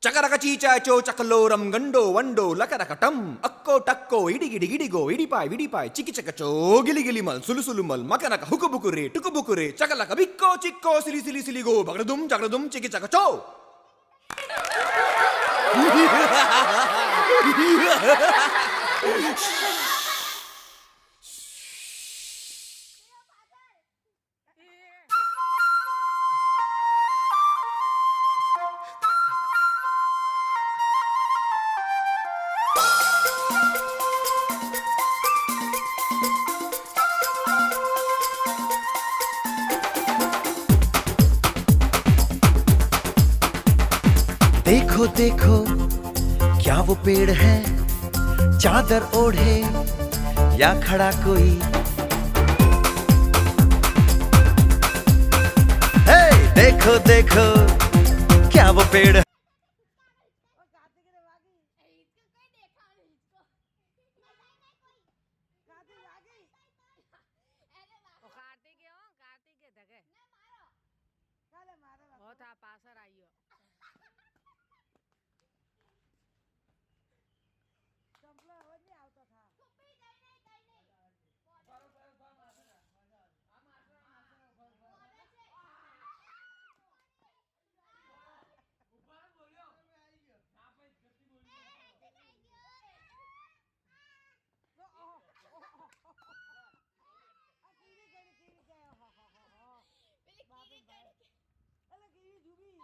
చకరక చీచాచో చకలోరం గండో వండో లకరకటం అక్కో టక్కో ఇడిగిడి గిడిగో ఇడిపాయ్ విడిపాయ్ చికిచకచో గిలిగిలిమల్ సులుసులుమల్ మకనక హుకుబుకురే టుకుబుకురే చకలక బిక్కో చిక్కో సిలి సిలి సిలిగో బగడదుం జగడదుం చికిచకచో देखो देखो क्या वो पेड़ है, चादर ओढ़े या खड़ा कोई। हे देखो देखो क्या वो पेड़ है। પાછળ આવ્યો સંપલો હવે નહીં આવતો થા કીવી